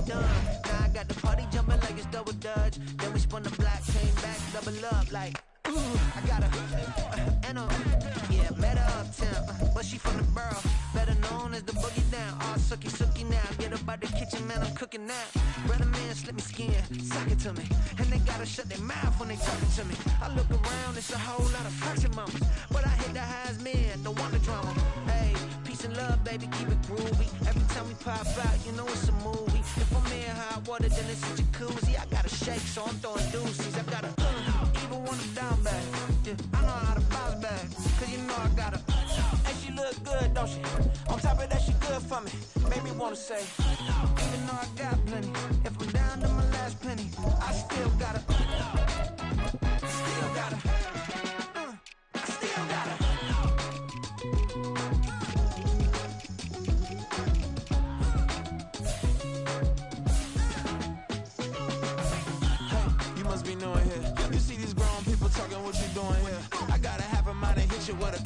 done. Now I got the party jumping like it's double dutch. Then we spun the block, came back, double up like. I got her, and yeah, met her uptown, but she from the borough, better known as the boogie down. All sucky now, get up out the kitchen, man, I'm cooking now. Brother man, slip me skin, suck it to me, and they gotta shut their mouth when they talking to me. I look around, it's a whole lot of fractured mamas, but I hit the highs, man, don't want the drama. Hey, peace and love, baby, keep it groovy. Every time we pop out, you know it's a movie. If I'm in hot water, then it's a jacuzzi. I gotta shake, so I'm throwing deuces. I gotta even when I'm down bad. Yeah, I know how to bounce back, cause you know I got her. And she look good, don't she? On top of that, she good for me. Made me wanna say, even though I got plenty, if I'm down to my last penny, I still got her. Still got her. I still got her. Hey, you must be new in here. You see these grown people talking, what you doing here? I gotta have a mind and hit you with a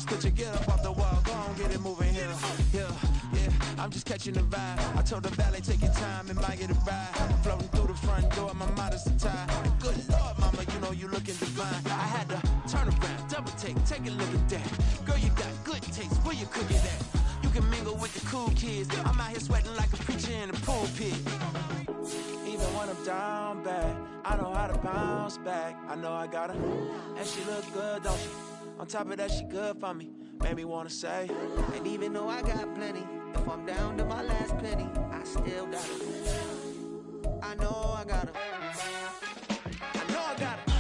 stitch you, get up off the wall, go on, get it moving here. Yeah, I'm just catching the vibe. I told the valet, take your time, and might get a ride. Floating through the front door, my modest attire. Good Lord, mama, you know you looking divine. I had to turn around, double take a look at that. Girl, you got good taste, where you cook it at? You can mingle with the cool kids. I'm out here sweating like a preacher in a pulpit. Even when I'm down bad, I know how to bounce back. I know I got her, and she look good, don't she? On top of that, she good for me. Made me wanna say, and even though I got plenty, if I'm down to my last penny, I still got her. I know I got her. I know I got her.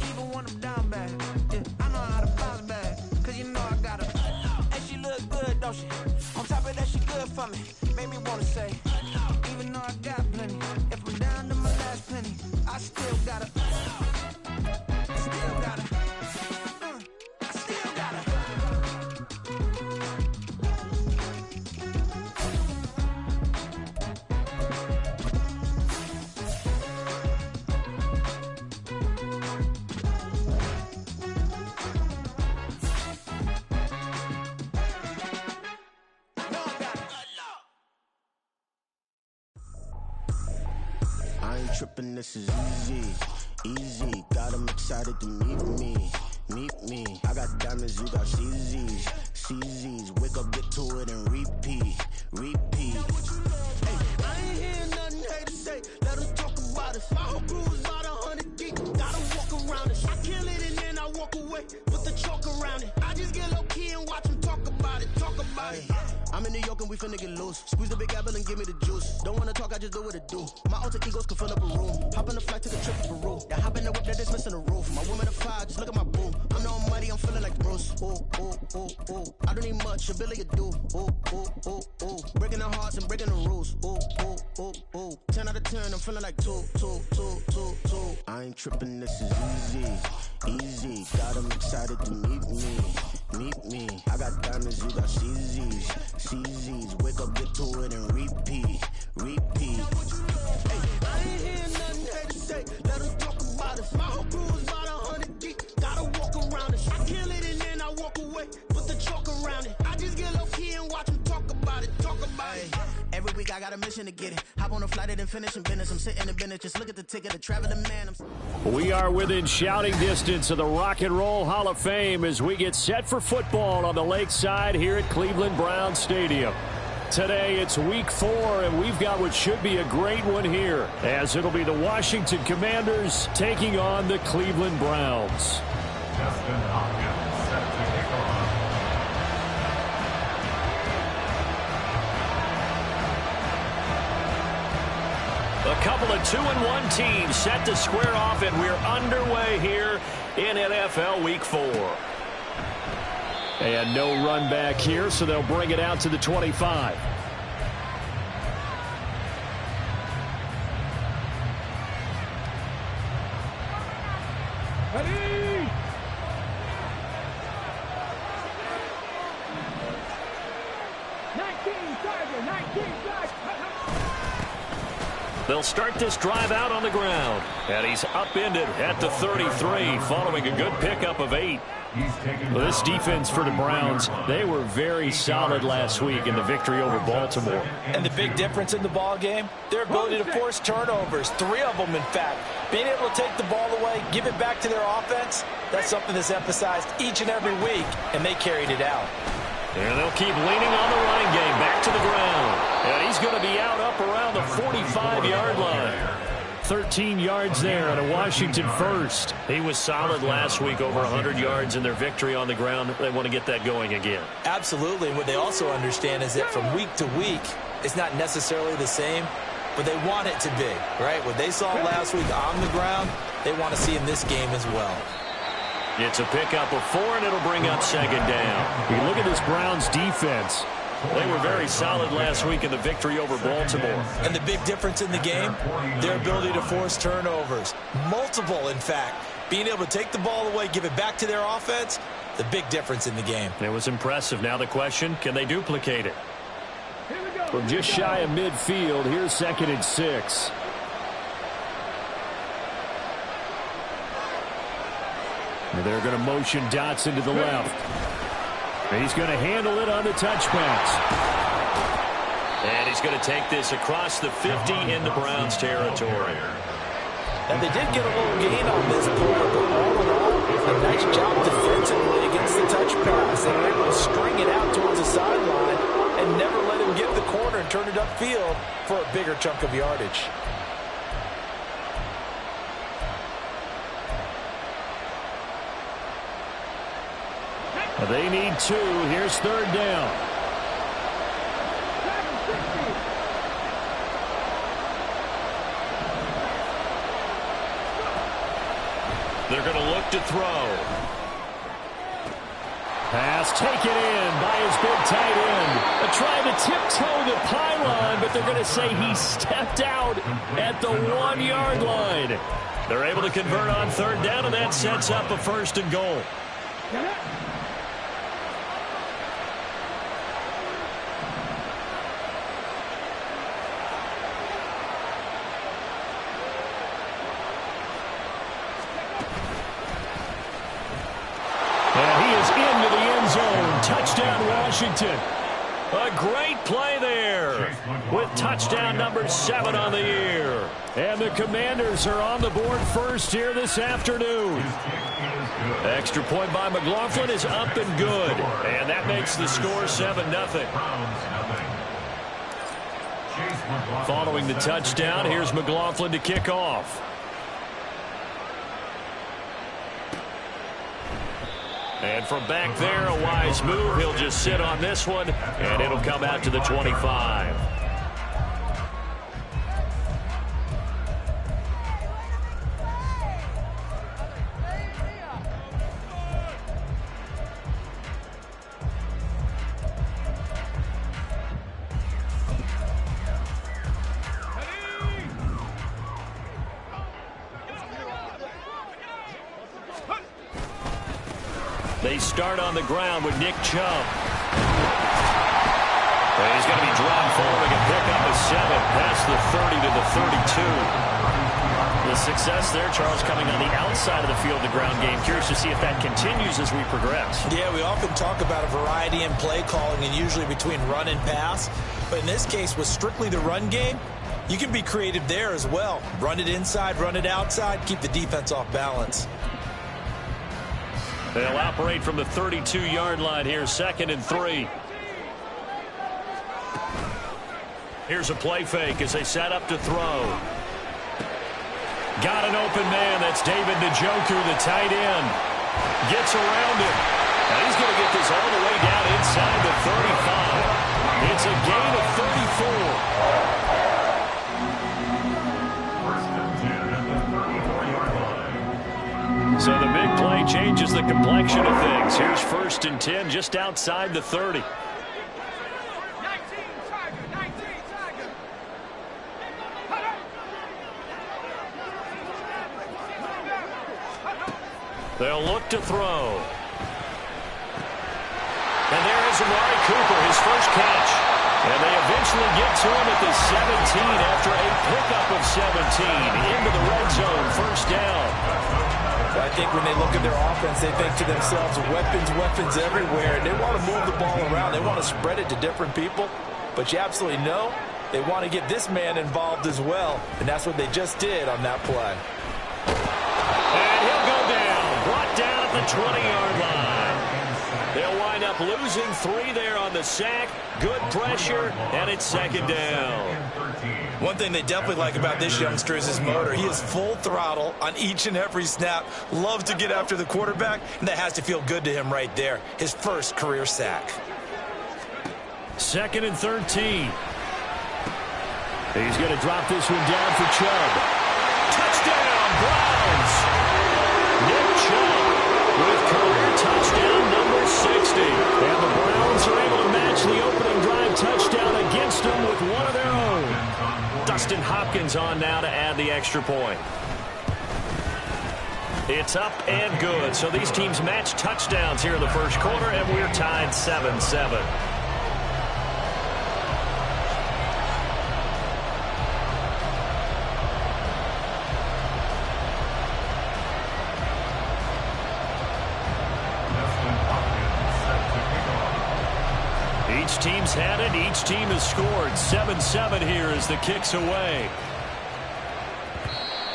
Even when I'm down bad, yeah, I know how to bounce back, cause you know I got her. And she look good, don't she? On top of that, she good for me. Made me wanna say, even though I got plenty, if I'm down to my last penny, I still got her. Still got her. I still got her. I ain't tripping, this is easy, got them excited to meet me. I got diamonds, you got CZs, wake up, get to it and repeat. Hey, I ain't hearing nothing hate to say, let them talk about us. My whole crew is about 100 deep, gotta walk around us. I kill it and then I walk away, put the chalk around it. I just get low key and watch them talk about it. I'm in New York and we finna get loose. Squeeze the big apple and give me the juice. Don't wanna talk, I just do what it do. My alter egos can fill up a room. Hop on the flight, take a trip to Peru. Now hop in the whip that is missing the roof. My woman a fire, just look at my boo. I'm the almighty, I'm feeling like Bruce. Ooh. I don't need much, ability to do. Ooh. Breaking the hearts and breaking the rules. Ooh. 10 out of 10, I'm feeling like two. I ain't tripping, this is easy. Got them excited to meet me. I got diamonds, you got CZs, wake up, get to it and repeat. Hey, I ain't hearing nothing hate to say, let them talk about us. My whole crew is about 100 deep, gotta walk around us. I kill it and then I walk away, put the chalk around it. I just get low key and watch them talk about it. Every week I got a mission to get it. Hop on a flight and finish in business. I'm sitting in business, just look at the ticket, a traveling man. We are within shouting distance of the Rock and Roll Hall of Fame as we get set for football on the lakeside here at Cleveland Browns Stadium. Today it's week 4, and we've got what should be a great one here, as it'll be the Washington Commanders taking on the Cleveland Browns. Justin Hopkins set to kick off. A couple of 2-1 teams set to square off, and we're underway here in NFL Week 4. And no run back here, so they'll bring it out to the 25. Ready! They'll start this drive out on the ground. And he's upended at the 33 following a good pickup of 8. Well, this defense for the Browns, they were very solid last week in the victory over Baltimore. And the big difference in the ball game, their ability to force turnovers, 3 of them in fact. Being able to take the ball away, give it back to their offense, that's something that's emphasized each and every week, and they carried it out. And they'll keep leaning on the running game, back to the ground. And he's going to be out up around the 45-yard line. 13 yards there and a Washington first. He was solid last week, over 100 yards in their victory on the ground. They want to get that going again. Absolutely. And what they also understand is that from week to week, it's not necessarily the same, but they want it to be, right? What they saw last week on the ground, they want to see in this game as well. It's a pickup of 4, and it'll bring up second down. You look at this Browns defense. They were very solid last week in the victory over Baltimore. And the big difference in the game, their ability to force turnovers. Multiple, in fact. Being able to take the ball away, give it back to their offense, the big difference in the game. It was impressive. Now the question, can they duplicate it? From just shy of midfield, here's 2nd and 6. And they're going to motion Dotson to the left. He's going to handle it on the touch pass. And he's going to take this across the 50 in the Browns territory. And they did get a little gain on this play, but all in all, a nice job defensively against the touch pass. They were able to string it out towards the sideline and never let him get the corner and turn it upfield for a bigger chunk of yardage. They need 2. Here's 3rd down. They're going to look to throw. Pass taken in by his big tight end. Trying to tiptoe the pylon, but they're going to say he stepped out at the 1-yard line. They're able to convert on 3rd down, and that sets up a 1st and goal. Touchdown, Washington. A great play there with touchdown number 7 on the year. And the Commanders are on the board first here this afternoon. Extra point by McLaughlin is up and good. And that makes the score 7-0. Following the touchdown, here's McLaughlin to kick off. And from back there, a wise move. He'll just sit on this one, and it'll come out to the 25. They start on the ground with Nick Chubb. And he's going to be drawn forward and pick up a 7 past the 30 to the 32. The success there, Charles, coming on the outside of the field, the ground game. Curious to see if that continues as we progress. Yeah, we often talk about a variety in play calling and usually between run and pass. But in this case, with strictly the run game, you can be creative there as well. Run it inside, run it outside, keep the defense off balance. They'll operate from the 32-yard line here, 2nd and 3. Here's a play fake as they set up to throw. Got an open man. That's David Njoku, the tight end. Gets around him. Now he's going to get this all the way down inside the 35. It's a gain of 34. So the big play changes the complexion of things. Here's 1st and 10 just outside the 30. They'll look to throw. And there is Amari Cooper, his first catch. And they eventually get to him at the 17 after a pickup of 17 into the red zone, first down. I think when they look at their offense, they think to themselves, weapons everywhere, and they want to move the ball around. They want to spread it to different people, but you absolutely know they want to get this man involved as well, and that's what they just did on that play. And he'll go down, brought down at the 20-yard line. They'll wind up losing 3 there on the sack. Good pressure, and it's second down. One thing they definitely like about this youngster is his motor. He is full throttle on each and every snap. Loves to get after the quarterback, and that has to feel good to him right there. His first career sack. 2nd and 13. He's going to drop this one down for Chubb. Touchdown, Browns! Nick Chubb with career touchdown number 60. And the Browns are able to match the opening drive touchdown against them with one of their own. Dustin Hopkins on now to add the extra point. It's up and good. So these teams match touchdowns here in the first quarter, and we're tied 7-7. Each team's had it. Each team has scored. 7-7 here as the kick's away.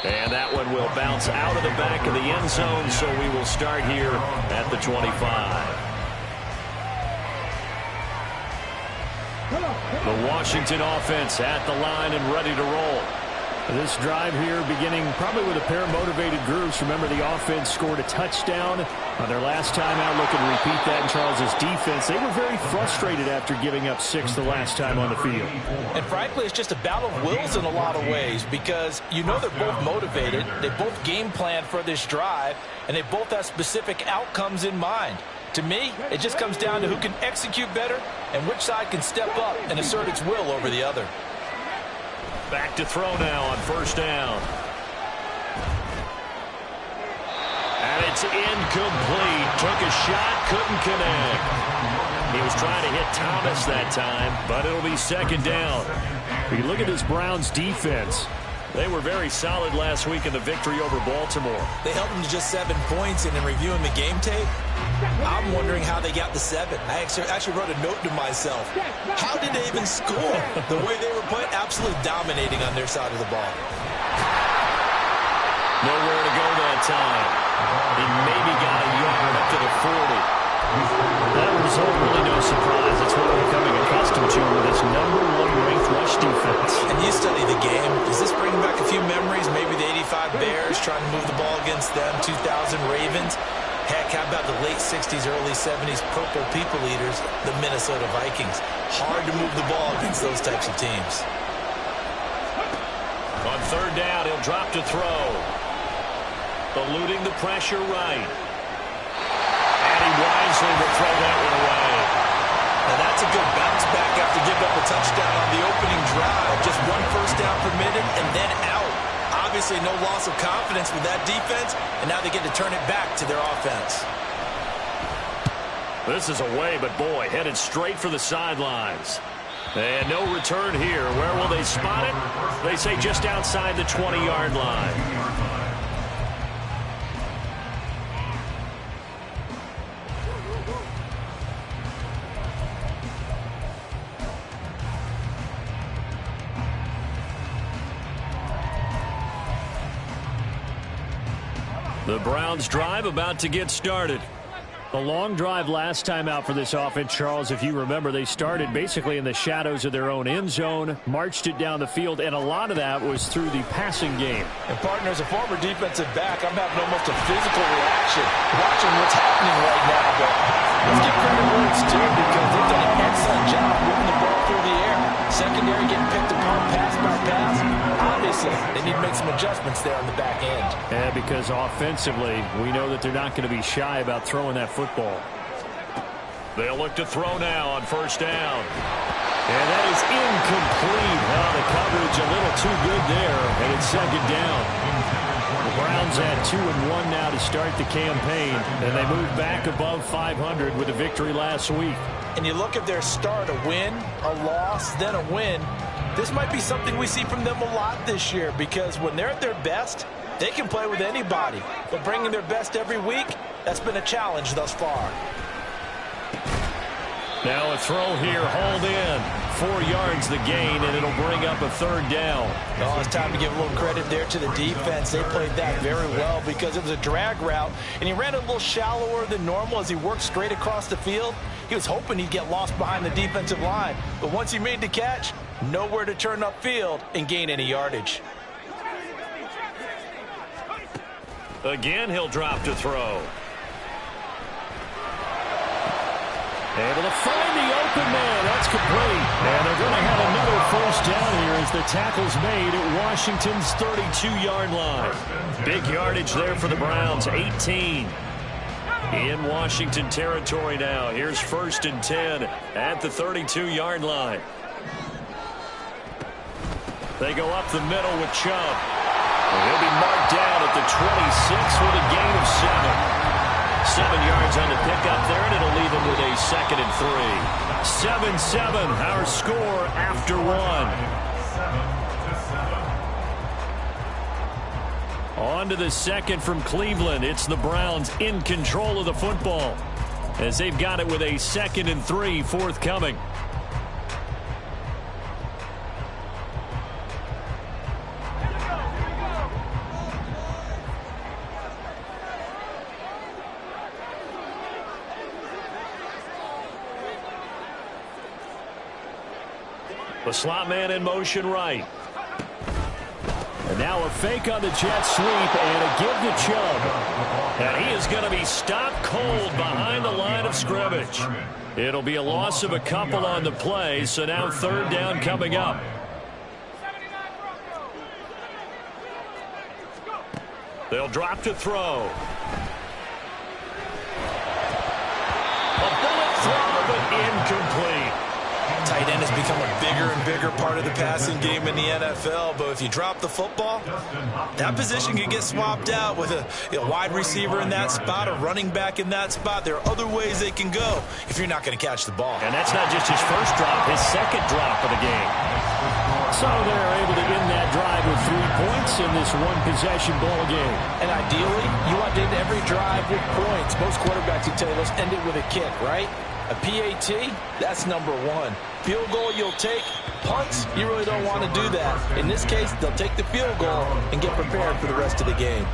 And that one will bounce out of the back of the end zone, so we will start here at the 25. The Washington offense at the line and ready to roll. This drive here beginning probably with a pair of motivated groups. Remember, the offense scored a touchdown on their last time out. Looking to repeat that in Charles's defense. They were very frustrated after giving up 6 the last time on the field. And frankly, it's just a battle of wills in a lot of ways because you know they're both motivated. They both game plan for this drive, and they both have specific outcomes in mind. To me, it just comes down to who can execute better and which side can step up and assert its will over the other. Back to throw now on first down. And it's incomplete. Took a shot, couldn't connect. He was trying to hit Thomas that time, but it'll be second down. If you look at this Browns defense, they were very solid last week in the victory over Baltimore. They held them to just 7 points, and in reviewing the game tape, I'm wondering how they got the 7. I actually wrote a note to myself. How did they even score? The way they were playing, absolutely dominating on their side of the ball. Nowhere to go that time. He maybe got a yard up to the 40. That result really no surprise. It's what we're becoming accustomed to with this #1 ranked rush defense. And you study the game. Does this bring back a few memories? Maybe the 85 Bears trying to move the ball against them, 2000 Ravens. Heck, how about the late 60s, early 70s Purple People Eaters, the Minnesota Vikings? Hard to move the ball against those types of teams. On third down, he'll drop to throw. Eluding the pressure right. And he wisely will throw that one away. Now that's a good bounce back after giving up a touchdown on the opening drive. Just 1 first down permitted and then out. Obviously no loss of confidence with that defense, and now they get to turn it back to their offense. This is away, but boy, headed straight for the sidelines. And no return here. Where will they spot it? They say just outside the 20-yard line. The Browns drive about to get started. A long drive last time out for this offense, Charles. If you remember, they started basically in the shadows of their own end zone, marched it down the field, and a lot of that was through the passing game. And partner, as a former defensive back, I'm having almost a physical reaction watching what's happening right now. But let's give credit where it's due because they've done an excellent job moving the ball through the air. Secondary getting picked apart pass by pass. Obviously, they need to make some adjustments there on the back end. Yeah, because offensively, we know that they're not going to be shy about throwing that football. They'll look to throw now on first down. And that is incomplete. The coverage a little too good there, and it's second down. The Browns had 2-1 now to start the campaign, and they moved back above 500 with a victory last week. And you look at their start, a win, a loss, then a win. This might be something we see from them a lot this year, because when they're at their best, they can play with anybody. But bringing their best every week, that's been a challenge thus far. Now a throw here, hauled in. 4 yards the gain, and it'll bring up a third down. Oh, it's time to give a little credit there to the defense. They played that very well because it was a drag route, and he ran a little shallower than normal as he worked straight across the field. He was hoping he'd get lost behind the defensive line, but once he made the catch, nowhere to turn upfield and gain any yardage. Again, he'll drop to throw. Able to find the open man. That's complete. And they're going to have another first down here as the tackle's made at Washington's 32-yard line. Big yardage there for the Browns, 18. In Washington territory now. Here's 1st and 10 at the 32-yard line. They go up the middle with Chubb. And he'll be marked down at the 26 with a gain of 7. 7 yards on the pickup there, and it'll leave him with a 2nd and 3. 7-7, our score after 1. 7-7. On to the second from Cleveland. It's the Browns in control of the football as they've got it with a 2nd and 3 forthcoming. The slot man in motion right. And now a fake on the jet sweep and a give to Chubb. And he is going to be stopped cold behind the line of scrimmage. It'll be a loss of a couple on the play, so now 3rd down coming up. They'll drop to throw. A bullet throw, but incomplete. Tight end has become a bigger and bigger part of the passing game in the NFL, but if you drop the football, that position can get swapped out with a wide receiver in that spot, a running back in that spot. There are other ways they can go if you're not going to catch the ball. And that's not just his first drop, his 2nd drop of the game. So they're able to end that drive with 3 points in this one-possession ball game. And ideally, you want to end every drive with points. Most quarterbacks would tell you, let's end it with a kick, right? A PAT, that's number 1. Field goal you'll take. Punts, you really don't want to do that. In this case, they'll take the field goal and get prepared for the rest of the game.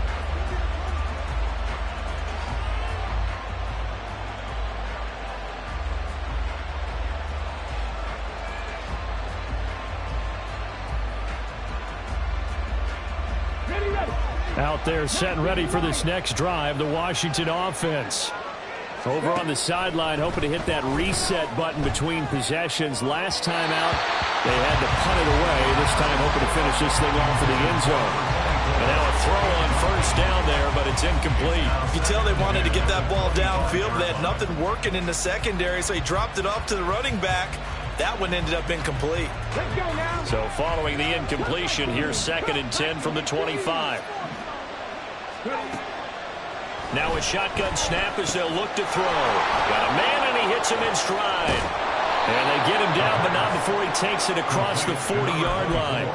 Out there set and ready for this next drive, the Washington offense. Over on the sideline, hoping to hit that reset button between possessions. Last time out, they had to punt it away. This time hoping to finish this thing off in the end zone. And now a throw on 1st down there, but it's incomplete. You can tell they wanted to get that ball downfield. They had nothing working in the secondary, so he dropped it off to the running back. That one ended up incomplete. So following the incompletion, here's 2nd and 10 from the 25. Now a shotgun snap as they'll look to throw. Got a man, and he hits him in stride. And they get him down, but not before he takes it across the 40-yard line.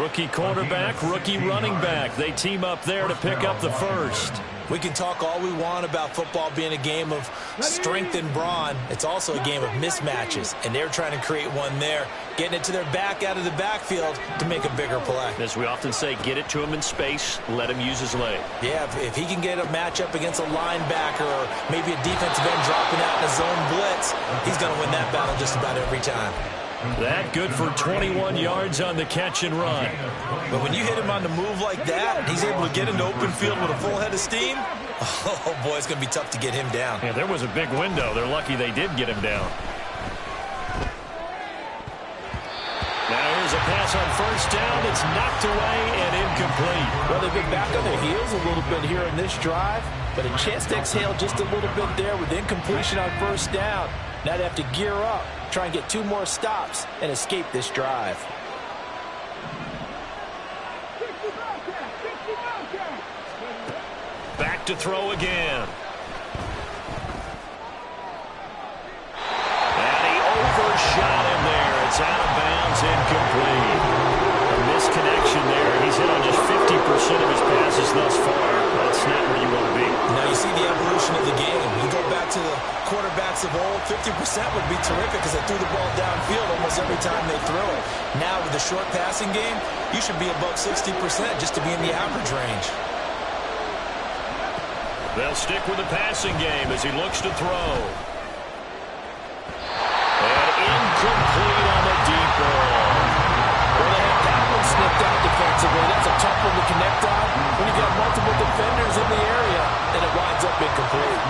Rookie quarterback, rookie running back. They team up there to pick up the first. We can talk all we want about football being a game of strength and brawn. It's also a game of mismatches, and they're trying to create one there, getting it to their back out of the backfield to make a bigger play. As we often say, get it to him in space, let him use his leg. Yeah, if he can get a matchup against a linebacker or maybe a defensive end dropping out in a zone blitz, he's going to win that battle just about every time. That good for 21 yards on the catch and run. But when you hit him on the move like that, he's able to get into open field with a full head of steam. Oh, boy, it's going to be tough to get him down. Yeah, there was a big window. They're lucky they did get him down. Now here's a pass on 1st down. It's knocked away and incomplete. Well, they've been back on their heels a little bit here in this drive, but a chance to exhale just a little bit there with incompletion on 1st down. Now they have to gear up, try and get 2 more stops, and escape this drive. Back to throw again. And he overshot him there. It's out of bounds, incomplete. quarterbacks of old, 50% would be terrific because they threw the ball downfield almost every time they threw it. Now with the short passing game, you should be above 60% just to be in the average range. They'll stick with the passing game as he looks to throw. And incomplete on the deep ball. Well, they had that one snipped out defensively. That's a tough one to connect on when you got multiple defenders in the area, and it winds up incomplete.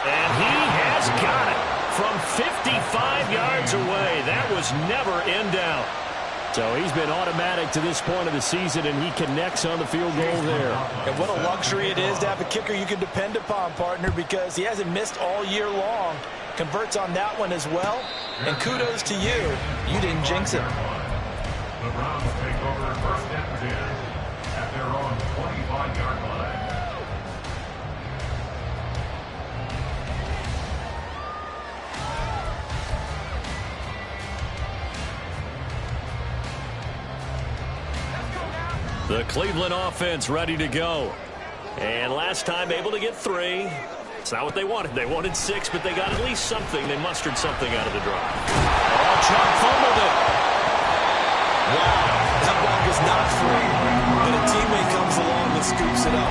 And he has got it from 55 yards away. That was never in doubt. So he's been automatic to this point of the season, and he connects on the field goal there. And what a luxury it is to have a kicker you can depend upon, partner, because he hasn't missed all year long. Converts on that one as well. And kudos to you. You didn't jinx it. The Browns take over first and 10 at their own 25-yard line. The Cleveland offense ready to go. And last time able to get 3. It's not what they wanted. They wanted 6, but they got at least something. They mustered something out of the drive. Oh, Chubb fumbled it. Wow, that ball was not free. But a teammate comes along and scoops it up.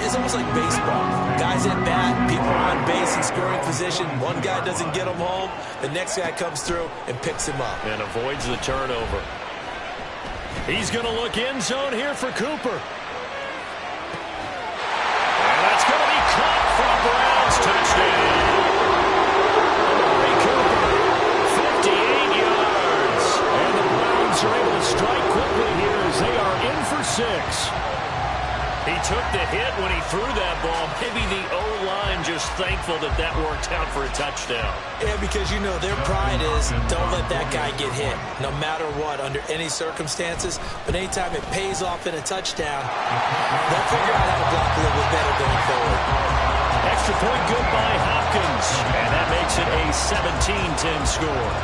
It's almost like baseball. Guys at bat, people on base in scoring position. One guy doesn't get him home. The next guy comes through and picks him up. And avoids the turnover. He's going to look end zone here for Cooper. And that's going to be caught for a Browns touchdown. Amari Cooper, 58 yards. And the Browns are able to strike quickly here as they are in for 6. He took the hit when he threw that ball. Maybe the O-line just thankful that that worked out for a touchdown. Yeah, because you know their pride is don't let that guy get hit, no matter what, under any circumstances. But anytime it pays off in a touchdown, they'll figure out how to block a little bit better going forward. Extra point good by Hopkins. And that makes it a 17-10 score.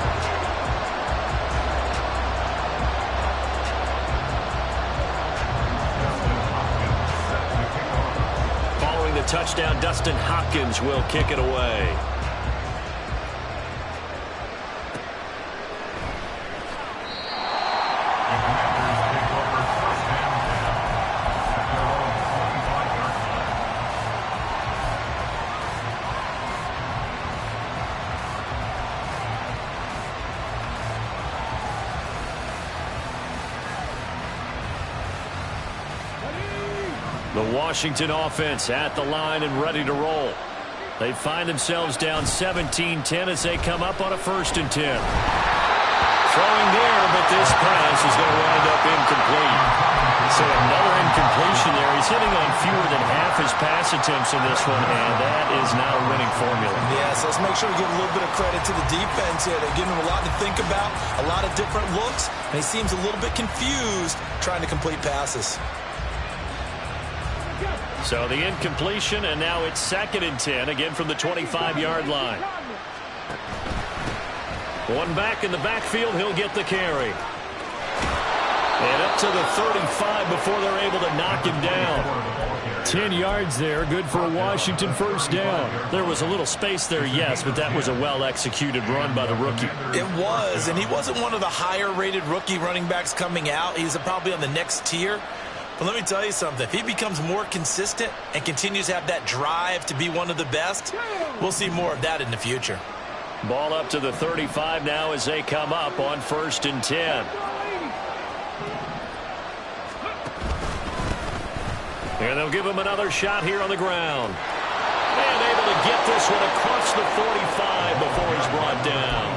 Touchdown, Dustin Hopkins will kick it away. The Washington offense at the line and ready to roll. They find themselves down 17-10 as they come up on a 1st and 10. Throwing there, but this pass is going to wind up incomplete. So another incompletion there. He's hitting on fewer than half his pass attempts in this one, and that is not a winning formula. Yes, let's make sure we give a little bit of credit to the defense here. They're giving him a lot to think about, a lot of different looks, and he seems a little bit confused trying to complete passes. So the incompletion, and now it's 2nd and 10, again from the 25-yard line. One back in the backfield, he'll get the carry. And up to the 35 before they're able to knock him down. 10 yards there, good for a Washington 1st down. There was a little space there, yes, but that was a well-executed run by the rookie. It was, and he wasn't one of the higher-rated rookie running backs coming out. He's probably on the next tier. But let me tell you something. If he becomes more consistent and continues to have that drive to be one of the best, we'll see more of that in the future. Ball up to the 35 now as they come up on 1st and 10. And they'll give him another shot here on the ground. And able to get this one across the 45 before he's brought down.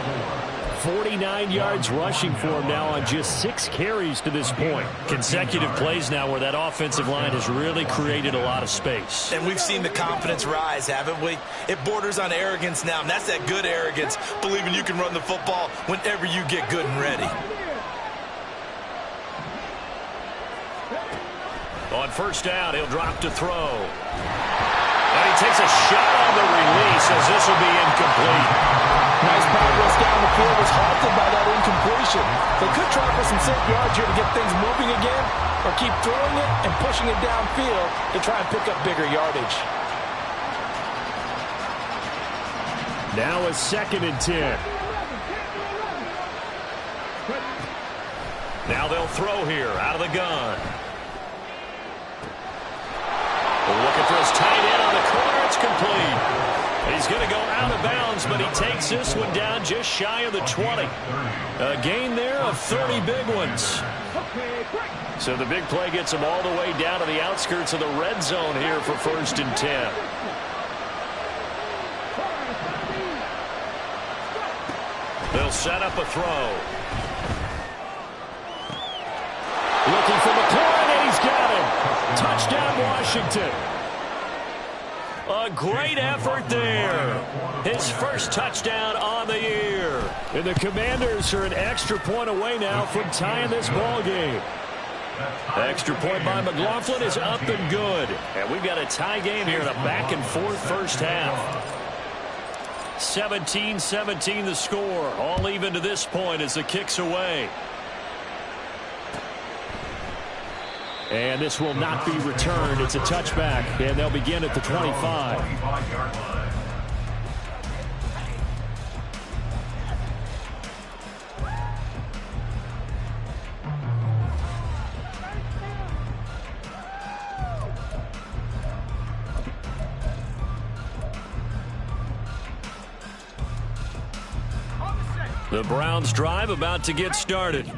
49 yards rushing for him now on just 6 carries to this point. Consecutive plays now where that offensive line has really created a lot of space. And we've seen the confidence rise, haven't we? It borders on arrogance now, and that's that good arrogance, believing you can run the football whenever you get good and ready. On 1st down, he'll drop to throw. And he takes a shot on the release as this will be incomplete. Nice progress down the field was halted by that incompletion. They could try for some safe yards here to get things moving again, or keep throwing it and pushing it downfield to try and pick up bigger yardage. Now a 2nd and 10. Now they'll throw here out of the gun. Looking for his tight end on the corner. It's complete. He's going to go out of bounds, but he takes this one down just shy of the 20. A gain there of 30 big ones. So the big play gets him all the way down to the outskirts of the red zone here for 1st and 10. They'll set up a throw. Looking for McLaurin, and he's got him. Touchdown, Washington. A great effort there. His first touchdown on the year. And the Commanders are an extra point away now from tying this ball game. Extra point by McLaughlin is up and good. And we've got a tie game here in a back-and-forth first half. 17-17 the score. All even to this point as the kick's away. And this will not be returned. It's a touchback, and they'll begin at the 25. The Browns drive about to get started.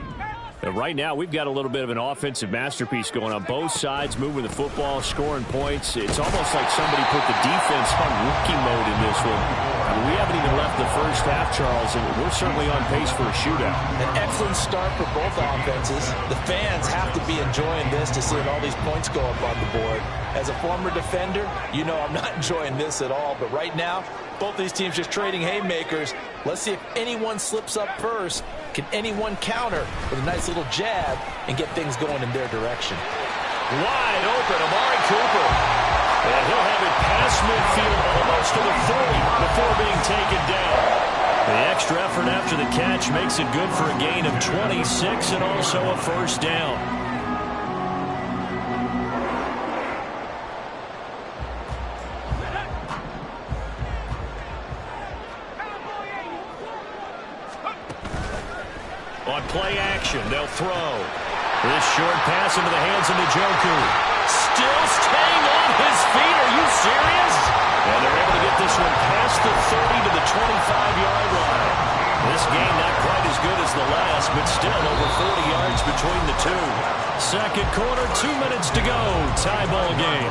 Right now, we've got a little bit of an offensive masterpiece going on both sides, moving the football, scoring points. It's almost like somebody put the defense on rookie mode in this one. I mean, we haven't even left the first half, Charles, and we're certainly on pace for a shootout. An excellent start for both offenses. The fans have to be enjoying this to see all these points go up on the board. As a former defender, you know I'm not enjoying this at all, but right now, both these teams just trading haymakers. Let's see if anyone slips up first. Can anyone counter with a nice little jab and get things going in their direction? Wide open, Amari Cooper. And he'll have it past midfield almost to the 40 before being taken down. The extra effort after the catch makes it good for a gain of 26 and also a first down. On play action, they'll throw. This short pass into the hands of Njoku. Still staying on his feet. Are you serious? And they're able to get this one past the 30 to the 25-yard line. This game not quite as good as the last, but still over 40 yards between the two. Second quarter, 2 minutes to go. Tie ball game.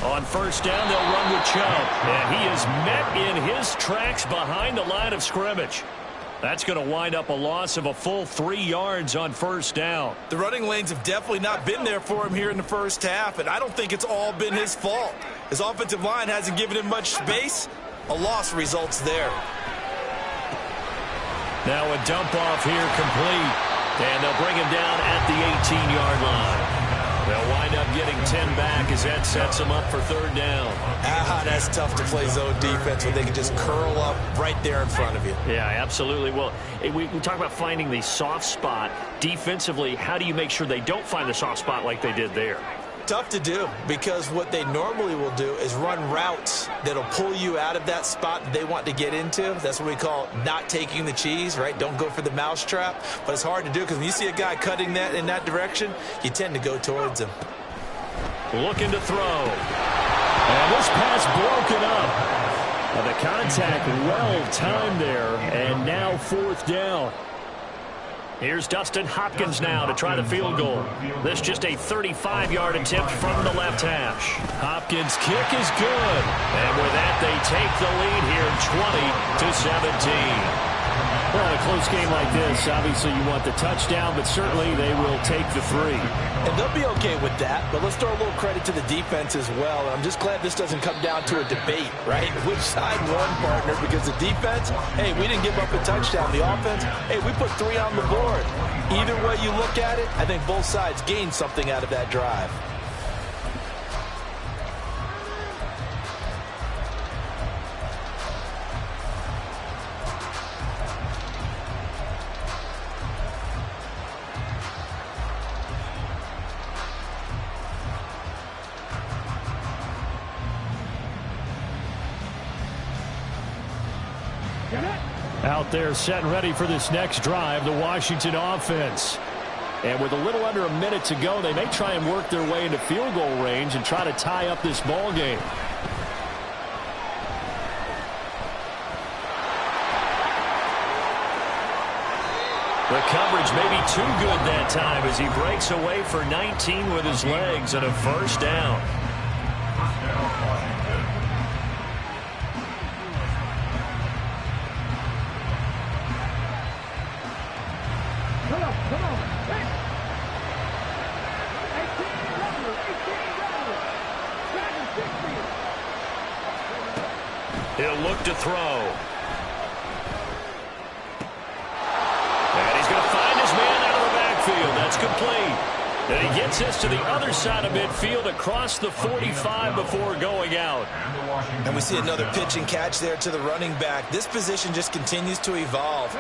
On first down, they'll run with Chubb. And he is met in his tracks behind the line of scrimmage. That's going to wind up a loss of a full 3 yards on first down. The running lanes have definitely not been there for him here in the first half, and I don't think it's all been his fault. His offensive line hasn't given him much space. A loss results there. Now a dump off here complete. And they'll bring him down at the 18-yard line. They'll wind up getting 10 back as that sets them up for third down. That's tough to play zone defense when they can just curl up right there in front of you. Yeah, absolutely. Well, we talk about finding the soft spot. Defensively, how do you make sure they don't find the soft spot like they did there? Tough to do, because what they normally will do is run routes that'll pull you out of that spot that they want to get into. That's what we call not taking the cheese, right? Don't go for the mousetrap. But it's hard to do because when you see a guy cutting that in that direction, you tend to go towards him. Looking to throw. And this pass broken up. The contact well timed there, and now fourth down. Here's Dustin Hopkins now to try the field goal. This just a 35-yard attempt from the left hash. Hopkins' kick is good. And with that, they take the lead here 20-17. Well, in a close game like this, obviously you want the touchdown, but certainly they will take the 3. And they'll be okay with that, but let's throw a little credit to the defense as well. And I'm just glad this doesn't come down to a debate, right? Which side won, partner? Because the defense, hey, we didn't give up a touchdown. The offense, hey, we put 3 on the board. Either way you look at it, I think both sides gained something out of that drive. Out there set and ready for this next drive, the Washington offense. And with a little under a minute to go, they may try and work their way into field goal range and try to tie up this ball game. The coverage may be too good that time as he breaks away for 19 with his legs and a first down. He'll look to throw. And he's going to find his man out of the backfield. That's complete. And he gets this to the other side of midfield across the 45 before going out. And we see another pitch and catch there to the running back. This position just continues to evolve.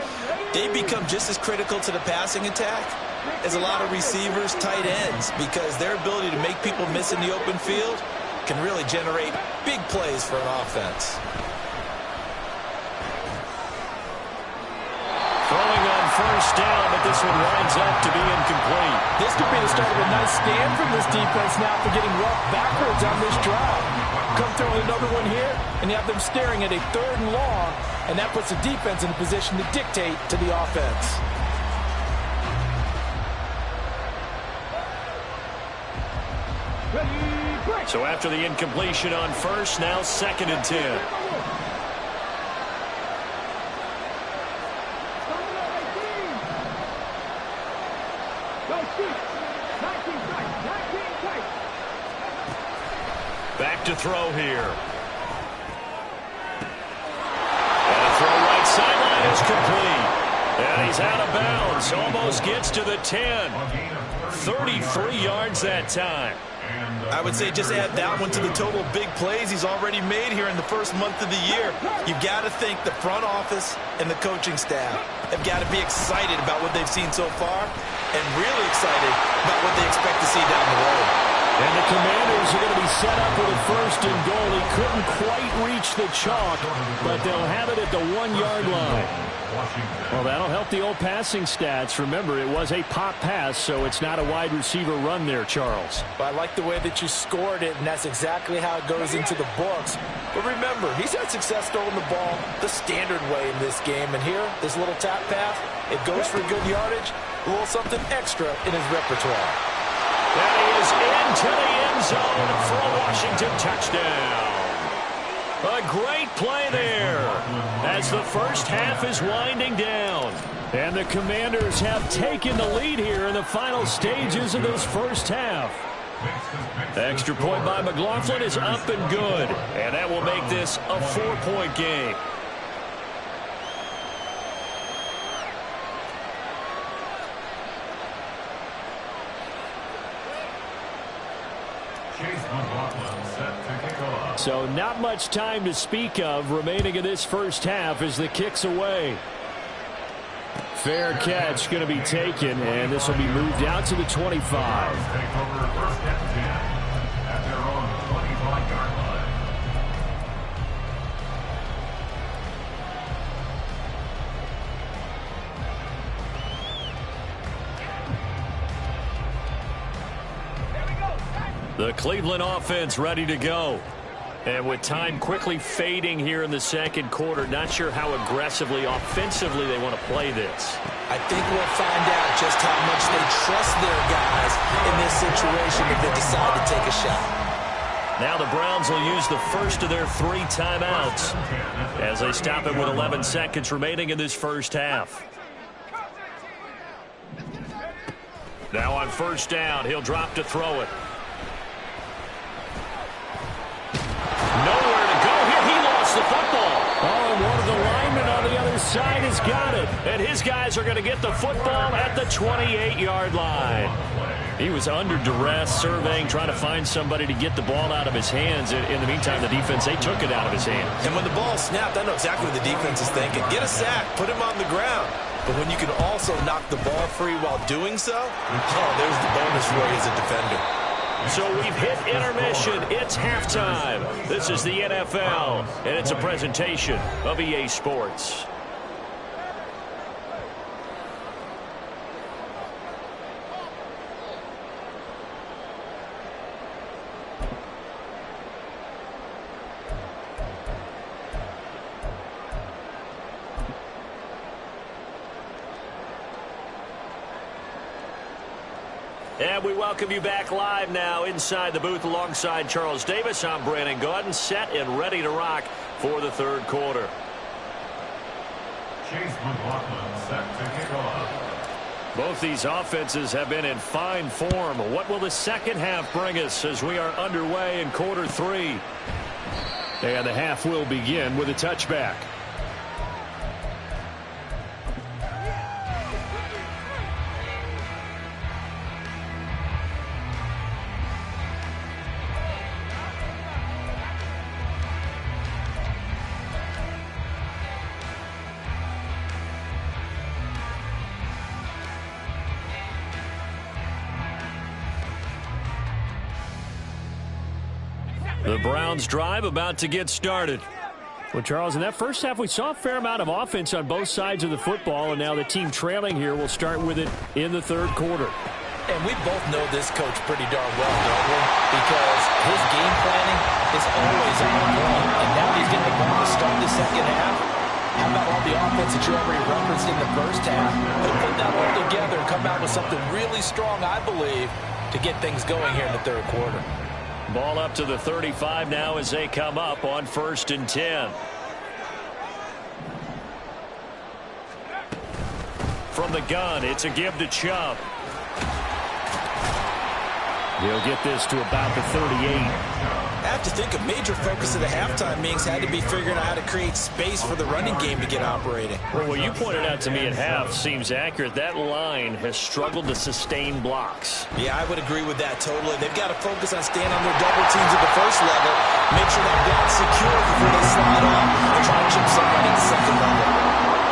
They become just as critical to the passing attack as a lot of receivers, tight ends, because their ability to make people miss in the open field can really generate big plays for an offense. Throwing on first down, but this one winds up to be incomplete. This could be the start of a nice stand from this defense now for getting roughed backwards on this drive. Come throw another one here, and you have them staring at a 3rd and long, and that puts the defense in a position to dictate to the offense. So after the incompletion on first, now 2nd and 10. Back to throw here. And a throw right sideline is complete. And he's out of bounds. Almost gets to the 10. 33 yards that time. I would say just add that one to the total big plays he's already made here in the first month of the year. You've got to think the front office and the coaching staff have got to be excited about what they've seen so far and really excited about what they expect to see down the road. And the Commanders are going to be set up with a 1st and goal. He couldn't quite reach the chalk, but they'll have it at the 1-yard line. Well, that'll help the old passing stats. Remember, it was a pop pass, so it's not a wide receiver run there, Charles. Well, I like the way that you scored it, and that's exactly how it goes into the books. But remember, he's had success throwing the ball the standard way in this game. And here, this little tap pass, it goes for good yardage, a little something extra in his repertoire. That is into the end zone for a Washington touchdown. A great play there as the first half is winding down. And the Commanders have taken the lead here in the final stages of this first half. Extra point by McLaughlin is up and good. And that will make this a 4-point game. So not much time to speak of remaining in this first half as the kick's away. Fair catch going to be taken, and this will be moved out to the 25. Take over 1st and 10 at their own 25-yard line. The Cleveland offense ready to go. And with time quickly fading here in the 2nd quarter, not sure how aggressively, offensively they want to play this. I think we'll find out just how much they trust their guys in this situation if they decide to take a shot. Now the Browns will use the first of their 3 timeouts as they stop it with 11 seconds remaining in this first half. Now on first down, he'll drop to throw it. Nowhere to go here. He lost the football. Oh, and one of the linemen on the other side has got it. And his guys are going to get the football at the 28-yard line. He was under duress, surveying, trying to find somebody to get the ball out of his hands. In the meantime, the defense, they took it out of his hands. And when the ball snapped, I know exactly what the defense is thinking. Get a sack, put him on the ground. But when you can also knock the ball free while doing so, oh, there's the bonus for you as a defender. So we've hit intermission. It's halftime. This is the NFL, and it's a presentation of EA Sports. And we welcome you back live now inside the booth alongside Charles Davis. I'm Brandon Gaudin, set and ready to rock for the third quarter. Chase McLaughlin set to kick off. Both these offenses have been in fine form. What will the second half bring us as we are underway in quarter 3? And the half will begin with a touchback. The Browns drive about to get started. Well, Charles, in that first half, we saw a fair amount of offense on both sides of the football, and now the team trailing here will start with it in the third quarter. And we both know this coach pretty darn well, don't we? Because his game planning is always on point, and now he's getting the ball to start the second half. How about all the offense that you already referenced in the first half? He'll put that all together and come out with something really strong, I believe, to get things going here in the third quarter. Ball up to the 35 now as they come up on 1st and 10. From the gun, it's a give to Chubb. He'll get this to about the 38. I have to think a major focus of the halftime meetings had to be figuring out how to create space for the running game to get operating. Well, what you pointed out to me at half seems accurate. That line has struggled to sustain blocks. Yeah, I would agree with that totally. They've got to focus on staying on their double teams at the first level, make sure that block's secure before they slide off and try to chip somebody at the second level.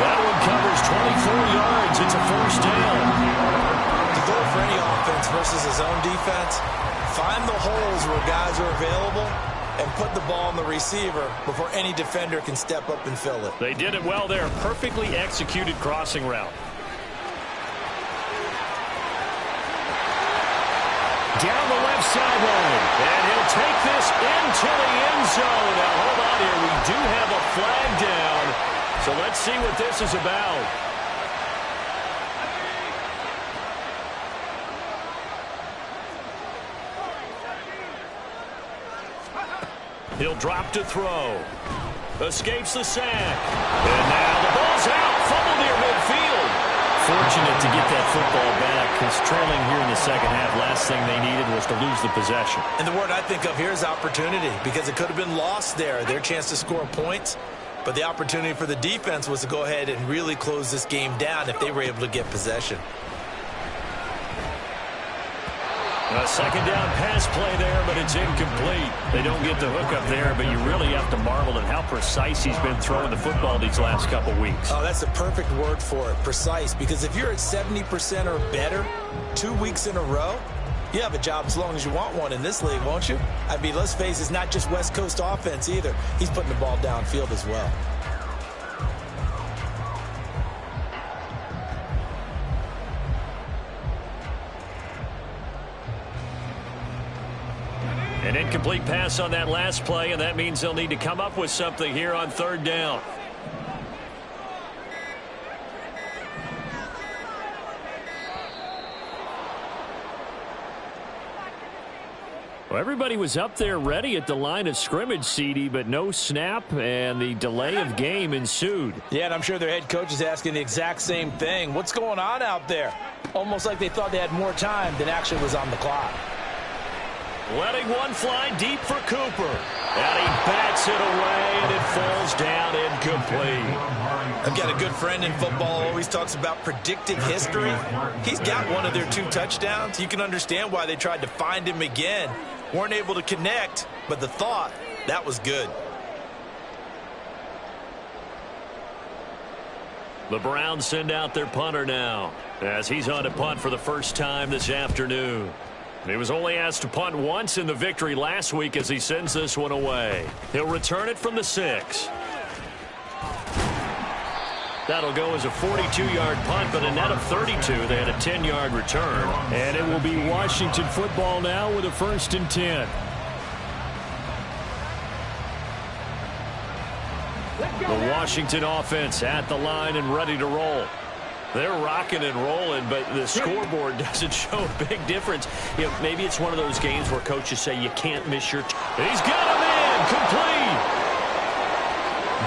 That one covers 24 yards. It's a first down. The goal for any offense versus his own defense, find the holes where guys are available and put the ball on the receiver before any defender can step up and fill it. They did it well there. Perfectly executed crossing route. Down the left sideline. And he'll take this into the end zone. Now, hold on here. We do have a flag down. So let's see what this is about. He'll drop to throw. Escapes the sack. And now the ball's out. Fumble near midfield. Fortunate to get that football back, because trailing here in the second half, last thing they needed was to lose the possession. And the word I think of here is opportunity, because it could have been lost there, their chance to score points. But the opportunity for the defense was to go ahead and really close this game down if they were able to get possession. A second down pass play there, but it's incomplete. They don't get the hook up there, but you really have to marvel at how precise he's been throwing the football these last couple weeks. Oh, that's the perfect word for it, precise. Because if you're at 70% or better 2 weeks in a row, you have a job as long as you want one in this league, won't you? I mean, let's face it, it's not just West Coast offense either. He's putting the ball downfield as well. An incomplete pass on that last play, and that means they'll need to come up with something here on third down. Well, everybody was up there ready at the line of scrimmage, CD, but no snap, and the delay of game ensued. Yeah, and I'm sure their head coach is asking the exact same thing. What's going on out there? Almost like they thought they had more time than actually was on the clock. Letting one fly deep for Cooper. And he bats it away, and it falls down incomplete. I've got a good friend in football who always talks about predictive history. He's got one of their 2 touchdowns. You can understand why they tried to find him again. Weren't able to connect, but the thought, that was good. The Browns send out their punter now, as he's on to punt for the first time this afternoon. He was only asked to punt once in the victory last week as he sends this one away. He'll return it from the 6. That'll go as a 42-yard punt, but a net of 32. They had a 10-yard return. And it will be Washington football now with a 1st and 10. The Washington offense at the line and ready to roll. They're rocking and rolling, but the scoreboard doesn't show a big difference. You know, maybe it's one of those games where coaches say you can't miss your... He's got him in! Complete!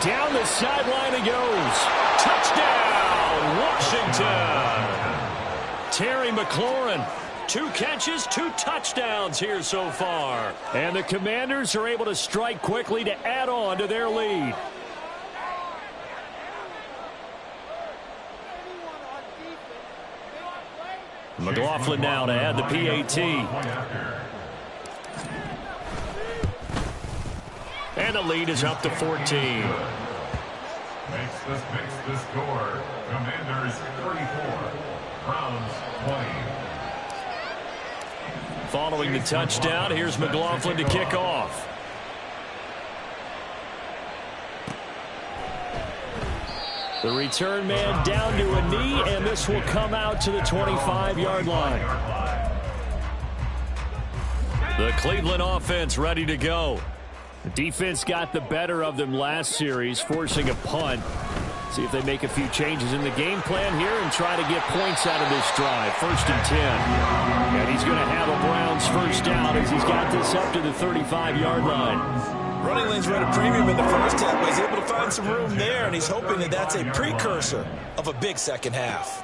Down the sideline he goes. Touchdown, Washington! Terry McLaurin. 2 catches, 2 touchdowns here so far. And the Commanders are able to strike quickly to add on to their lead. McLaughlin now to add the PAT. And the lead is up to 14. Makes the score. Commanders 34. Browns 20. Following the touchdown, here's McLaughlin to kick off. The return man down to a knee, and this will come out to the 25-yard line. The Cleveland offense ready to go. The defense got the better of them last series, forcing a punt. See if they make a few changes in the game plan here and try to get points out of this drive. 1st and 10. And he's going to have a Browns first down as he's got this up to the 35-yard line. Running lanes were at a premium in the first half, but he's able to find some room there, and he's hoping that that's a precursor of a big second half.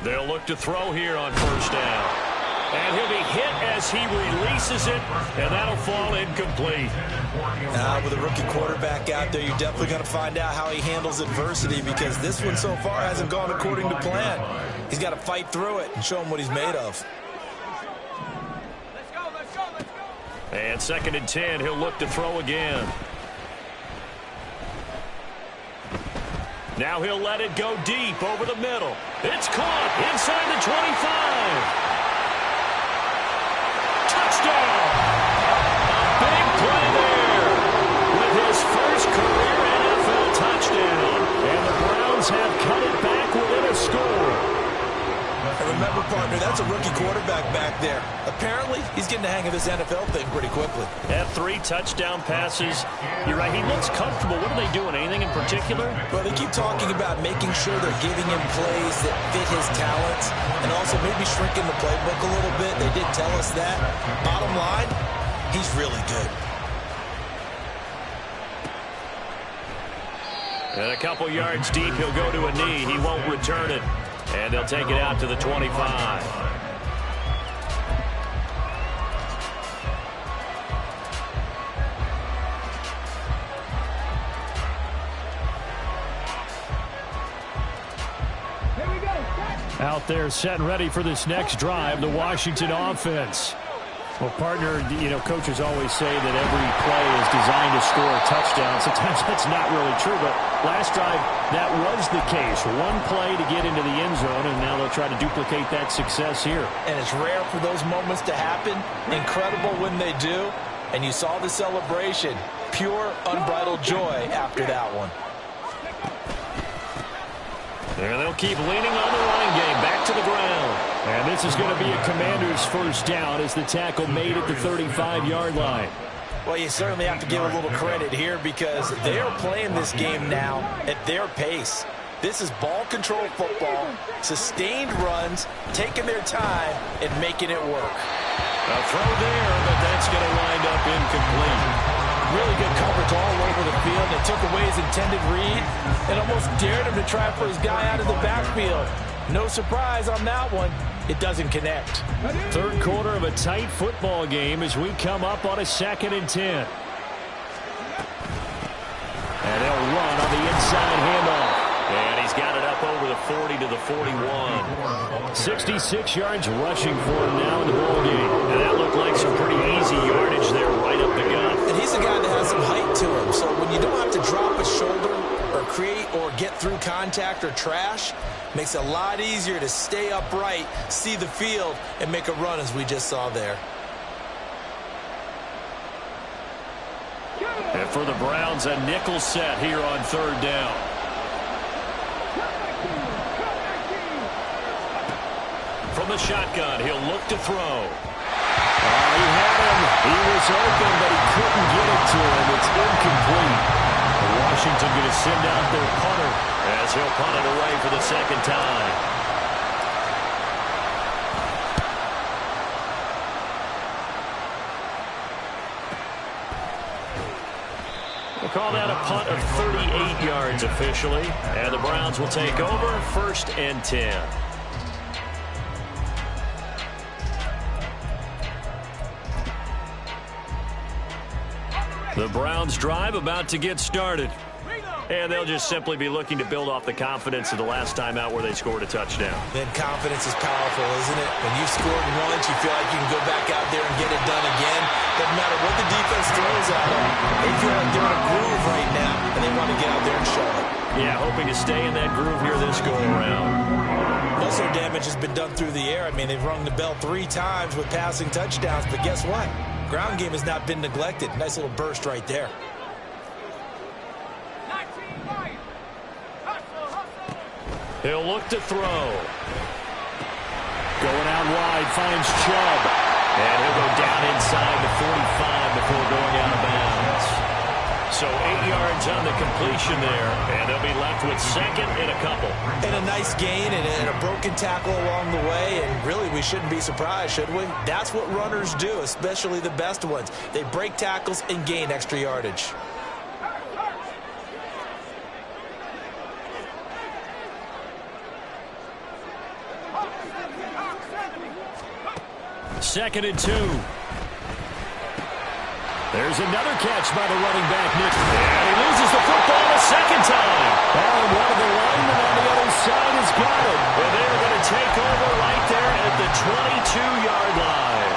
They'll look to throw here on 1st down. And he'll be hit as he releases it, and that'll fall incomplete. Now, with a rookie quarterback out there, you're definitely going to find out how he handles adversity, because this one so far hasn't gone according to plan. He's got to fight through it and show him what he's made of. And 2nd and 10, he'll look to throw again. Now he'll let it go deep over the middle. It's caught inside the 25. Touchdown! A big play there with his first career NFL touchdown. And the Browns have cut it back within a score. And remember, partner, that's a rookie quarterback back there. Apparently, he's getting the hang of this NFL thing pretty quickly. Had 3 touchdown passes. You're right, he looks comfortable. What are they doing? Anything in particular? Well, they keep talking about making sure they're giving him plays that fit his talents and also maybe shrinking the playbook a little bit. They did tell us that. Bottom line, he's really good. And a couple yards deep, he'll go to a knee. He won't return it. And they'll take it out to the 25. Out there set and ready for this next drive, the Washington offense. Well, partner, you know, coaches always say that every play is designed to score a touchdown. Sometimes that's not really true, but last drive, that was the case. One play to get into the end zone, and now they'll try to duplicate that success here. And it's rare for those moments to happen. Incredible when they do. And you saw the celebration. Pure, unbridled joy after that one. And they'll keep leaning on the run game, back to the ground. And this is going to be a Commander's first down as the tackle made at the 35-yard line. Well, you certainly have to give a little credit here because they are playing this game now at their pace. This is ball control football, sustained runs, taking their time, and making it work. A throw there, but that's going to wind up incomplete. Really good coverage all over the field. They took away his intended read and almost dared him to try for his guy out of the backfield. No surprise on that one. It doesn't connect. Third quarter of a tight football game as we come up on a 2nd and 10. And they'll run on the inside handoff. And he's got it up over the 40 to the 41. 66 yards rushing for him now in the ball game. And that looked like some pretty easy yardage there right up the gut. And he's a guy that has some height to him. So when you don't have to drop a shoulder or create or get through contact or trash, makes it a lot easier to stay upright, see the field, and make a run as we just saw there. And for the Browns, a nickel set here on 3rd down. From the shotgun, he'll look to throw. He had him. He was open, but he couldn't get it to him. It's incomplete. Washington going to send out their punter as he'll punt it away for the 2nd time. We'll call that a punt of 38 yards officially. And the Browns will take over 1st and 10. The Browns drive about to get started. And they'll just simply be looking to build off the confidence of the last time out where they scored a touchdown. Then confidence is powerful, isn't it? When you've scored once, you feel like you can go back out there and get it done again. Doesn't matter what the defense throws at them. They feel like they're in a groove right now, and they want to get out there and show it. Yeah, hoping to stay in that groove here this go-around. Most of their damage has been done through the air. I mean, they've rung the bell 3 times with passing touchdowns, but guess what? Ground game has not been neglected. Nice little burst right there. He'll look to throw. Going out wide, finds Chubb. And he'll go down inside the 45 before going out of bounds. So 8 yards on the completion there, and they'll be left with 2nd and a couple. And a nice gain and a broken tackle along the way, and really we shouldn't be surprised, should we? That's what runners do, especially the best ones. They break tackles and gain extra yardage. 2nd and 2. There's another catch by the running back, Nick. And he loses the football a 2nd time. And one of the linemen on the other side has got it. And they're going to take over right there at the 22-yard line.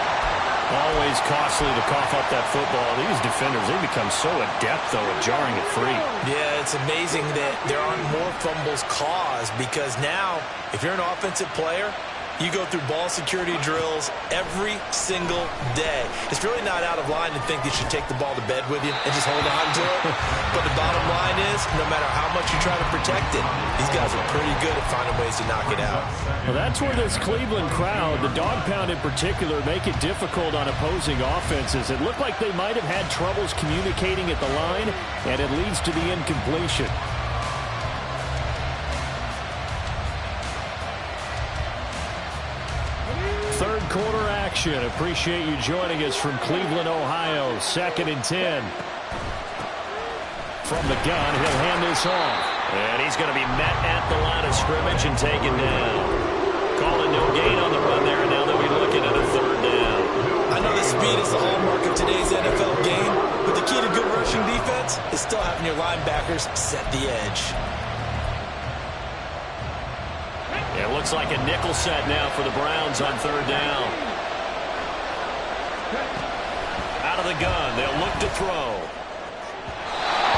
Always costly to cough up that football. These defenders, they become so adept, though, at jarring it free. Yeah, it's amazing that there aren't more fumbles caused because now, if you're an offensive player, you go through ball security drills every single day. It's really not out of line to think you should take the ball to bed with you and just hold on to it. But the bottom line is, no matter how much you try to protect it, these guys are pretty good at finding ways to knock it out. Well, that's where this Cleveland crowd, the dog pound in particular, make it difficult on opposing offenses. It looked like they might have had troubles communicating at the line, and it leads to the incompletion. Third quarter action. Appreciate you joining us from Cleveland, Ohio. 2nd and 10. From the gun, he'll hand this off. And he's going to be met at the line of scrimmage and taken down. Calling no gain on the run there, and now they'll be looking at a 3rd down. I know the speed is the hallmark of today's NFL game, but the key to good rushing defense is still having your linebackers set the edge. It looks like a nickel set now for the Browns on 3rd down. Out of the gun, they'll look to throw.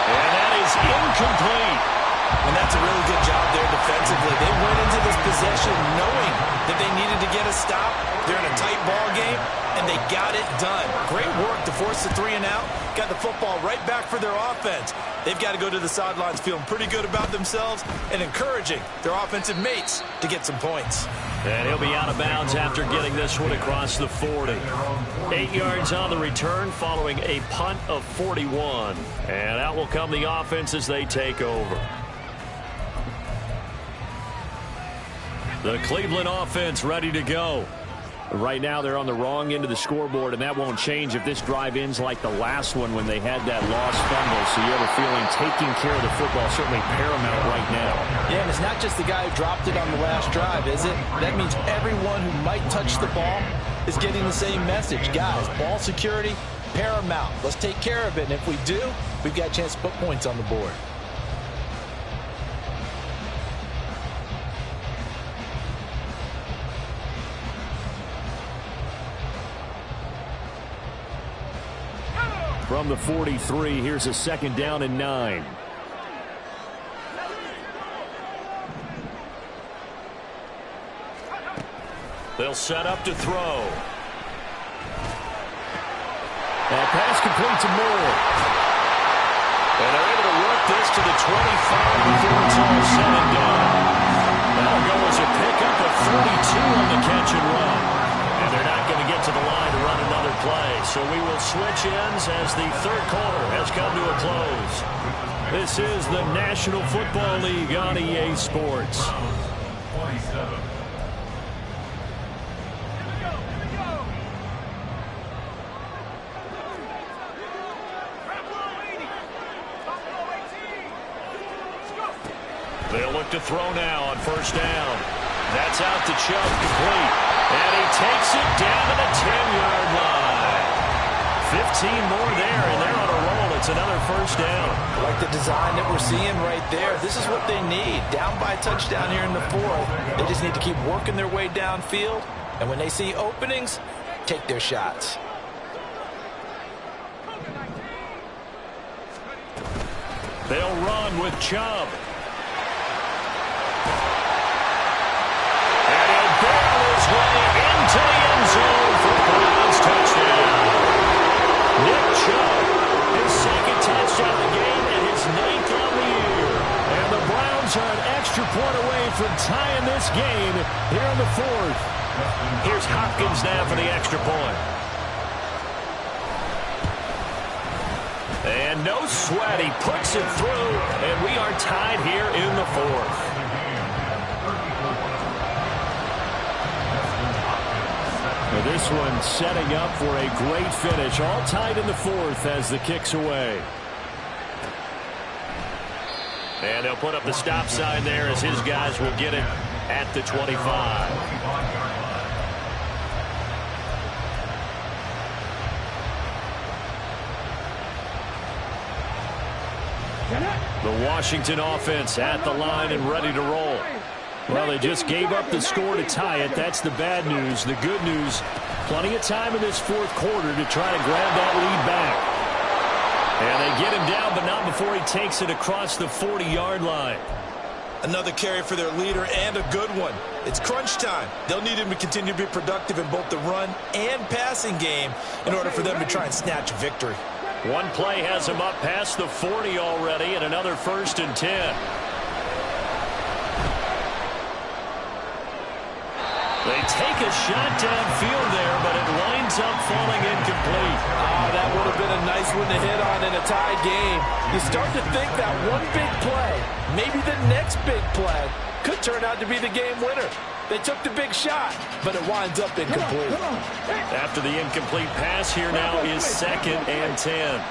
And that is incomplete. And that's a really good job there defensively. They went into this possession knowing that they needed to get a stop. They're in a tight ball game, and they got it done. Great work to force the 3 and out. Got the football right back for their offense. They've got to go to the sidelines feeling pretty good about themselves and encouraging their offensive mates to get some points. And he'll be out of bounds after getting this one across the 40. 8 yards on the return following a punt of 41. And out will come the offense as they take over. The Cleveland offense ready to go. Right now they're on the wrong end of the scoreboard, and that won't change if this drive ends like the last one when they had that lost fumble. So you have a feeling taking care of the football is certainly paramount right now. Yeah, and it's not just the guy who dropped it on the last drive, is it? That means everyone who might touch the ball is getting the same message. Guys, ball security, paramount. Let's take care of it, and if we do, we've got a chance to put points on the board. From the 43, here's a 2nd down and 9. They'll set up to throw. That pass complete to Moore. And they're able to work this to the 25 before it's all said and done. That'll go as a pickup of 42 on the catch and run. And they're not going to get to the line to run another play. So we will switch ends as the third quarter has come to a close. This is the National Football League on EA Sports. 27. They'll look to throw now on 1st down. That's out to Chubb, complete. And he takes it down to the 10-yard line. 15 more there, and they're on a roll. It's another 1st down. I like the design that we're seeing right there. This is what they need. Down by a touchdown here in the 4th. They just need to keep working their way downfield. And when they see openings, take their shots. They'll run with Chubb. And he'll barrel his way into the end zone for a Browns touchdown. Nick Chubb, his 2nd touchdown of the game and his 9th on the year. And the Browns are an extra point away from tying this game here in the 4th. Here's Hopkins now for the extra point. And no sweat, he puts it through, and we are tied here in the 4th. Now this one setting up for a great finish, all tied in the 4th as the kick's away. And they'll put up the stop sign there as his guys will get it at the 25. The Washington offense at the line and ready to roll. Well, they just gave up the score to tie it. That's the bad news. The good news, plenty of time in this 4th quarter to try to grab that lead back. And they get him down, but not before he takes it across the 40-yard line. Another carry for their leader and a good one. It's crunch time. They'll need him to continue to be productive in both the run and passing game in order for them to try and snatch a victory. One play has him up past the 40 already, and another 1st and 10. They take a shot downfield there, but it winds up falling incomplete. Oh, that would have been a nice one to hit on in a tied game. You start to think that one big play, maybe the next big play, could turn out to be the game winner. They took the big shot, but it winds up incomplete. After the incomplete pass, here now is 2nd and 10.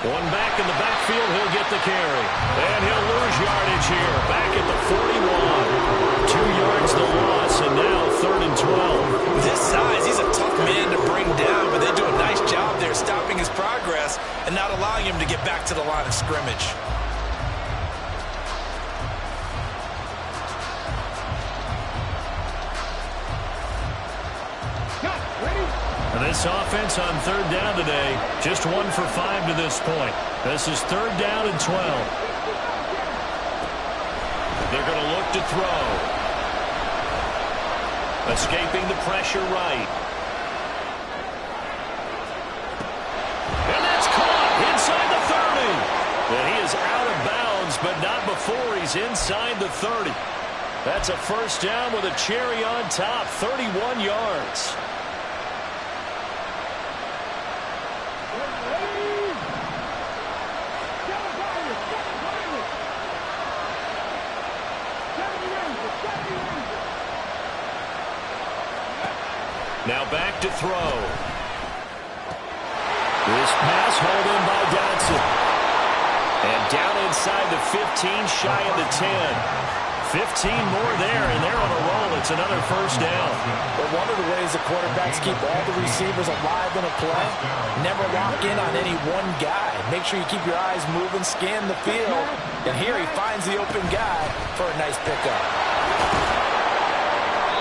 One back in the backfield, he'll get the carry. And he'll lose yardage here, back at the 41. 2 yards the loss, and now 3rd and 12. With his size, he's a tough man to bring down, but they do a nice job there stopping his progress and not allowing him to get back to the line of scrimmage. This offense on 3rd down today, just 1 for 5 to this point. This is 3rd down and 12. They're going to look to throw. Escaping the pressure right. And that's caught inside the 30. And he is out of bounds, but not before he's inside the 30. That's a 1st down with a cherry on top, 31 yards. Now back to throw. This pass hauled in by Dotson. And down inside the 15, shy of the 10. 15 more there, and they're on a roll. It's another first down. But one of the ways the quarterbacks keep all the receivers alive in a play, never lock in on any one guy. Make sure you keep your eyes moving, scan the field. And here he finds the open guy for a nice pickup.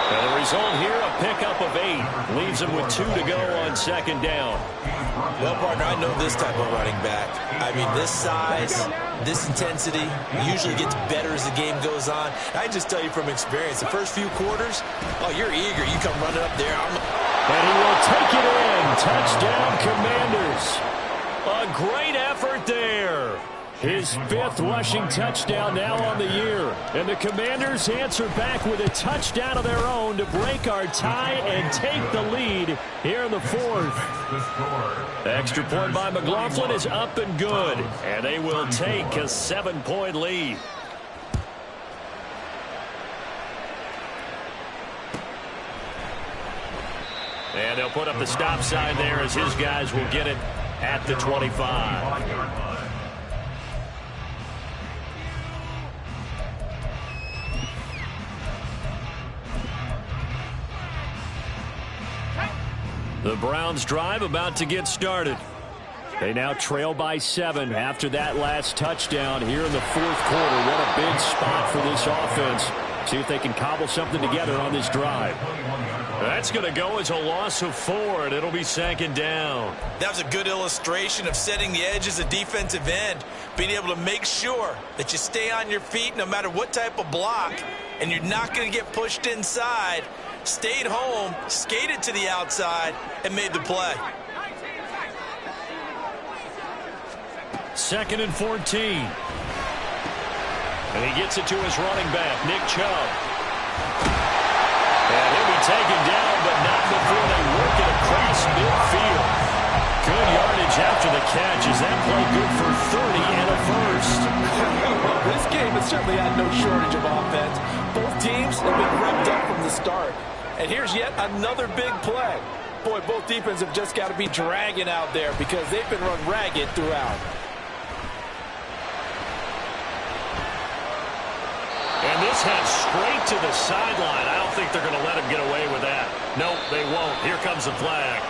And the result here, a pickup of 8. Leaves him with 2 to go on second down. Well, partner, I know this type of running back. I mean, this size, this intensity usually gets better as the game goes on. I just tell you from experience, the first few quarters, oh, you're eager. You come running up there. And he will take it in. Touchdown, Commanders. A great effort there. His 5th rushing touchdown now on the year. And the Commanders answer back with a touchdown of their own to break our tie and take the lead here in the 4th. Extra point by McLaughlin is up and good. And they will take a 7-point lead. And they'll put up the stop sign there as his guys will get it at the 25. The Browns drive about to get started. They now trail by 7 after that last touchdown here in the 4th quarter. What a big spot for this offense. See if they can cobble something together on this drive. That's going to go as a loss of 4, and it'll be 2nd down. That was a good illustration of setting the edge as a defensive end, being able to make sure that you stay on your feet no matter what type of block, and you're not going to get pushed inside. Stayed home, skated to the outside, and made the play. 2nd and 14. And he gets it to his running back, Nick Chubb. And he'll be taken down, but not before they work it across midfield. Good yardage after the catch. Is that play good for 30 and a first? This game has certainly had no shortage of offense. Both teams have been revved up from the start. And here's yet another big play. Boy, both defenses have just got to be dragging out there because they've been run ragged throughout. And this heads straight to the sideline. I don't think they're going to let him get away with that. Nope, they won't. Here comes the flag.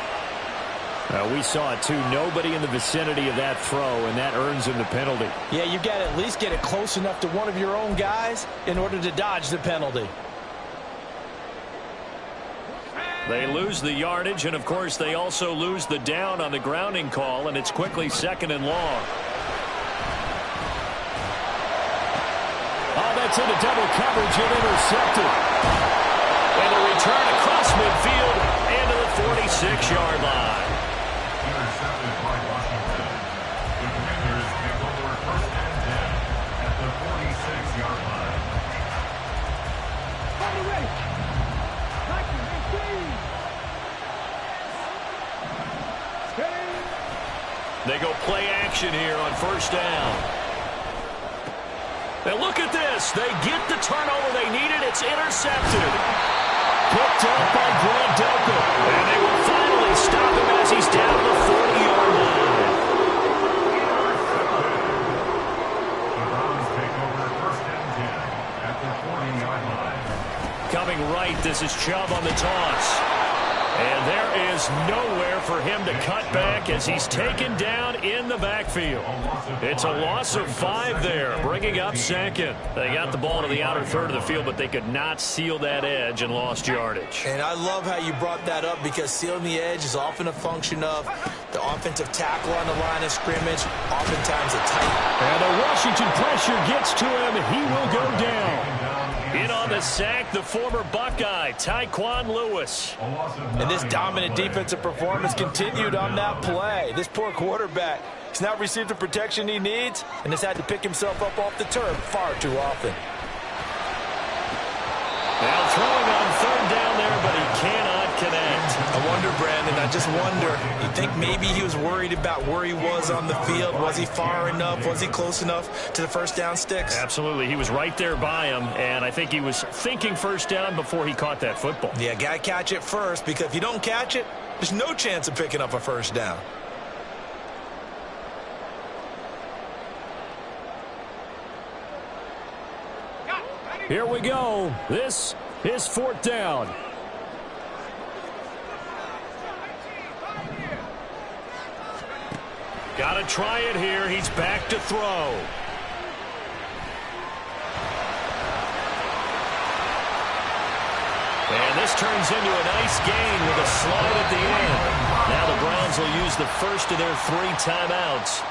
We saw it, too. Nobody in the vicinity of that throw, and that earns him the penalty. Yeah, you've got to at least get it close enough to one of your own guys in order to dodge the penalty. They lose the yardage, and, of course, they also lose the down on the grounding call, and it's quickly 2nd and long. Oh, that's into double coverage and intercepted. And a return across midfield and to the 46-yard line. Intercepted by Washington. The Commanders take over 1st and 10 at the 46-yard line. On the way. They go play action here on 1st down. And look at this. They get the turnover they needed. It's intercepted. Picked up by Grant Delpit. And they will finally stop him as he's down the 40-yard line. The Browns take over 1st and 10 at the 40-yard line. Coming right, this is Chubb on the toss. And there is nowhere for him to cut back as he's taken down in the backfield. It's a loss of 5 there, bringing up 2nd. They got the ball to the outer third of the field, but they could not seal that edge and lost yardage. And I love how you brought that up because sealing the edge is often a function of the offensive tackle on the line of scrimmage, oftentimes a tight. And the Washington pressure gets to him. He will go down. In on the sack, the former Buckeye, Tyquan Lewis. And this dominant defensive performance continued on that play. This poor quarterback has not received the protection he needs and has had to pick himself up off the turf far too often. Now throwing on 3rd down there, but he cannot connect. I wonder Brandon. I just wonder, you think maybe he was worried about where he was on the field? Was he far enough? Was he close enough to the first down sticks? Absolutely. He was right there by him, and I think he was thinking first down before he caught that football. Yeah, got to catch it first, because if you don't catch it, there's no chance of picking up a first down. Here we go. This is fourth down. Got to try it here. He's back to throw. And this turns into a nice gain with a slide at the end. Now the Browns will use the first of their 3 timeouts.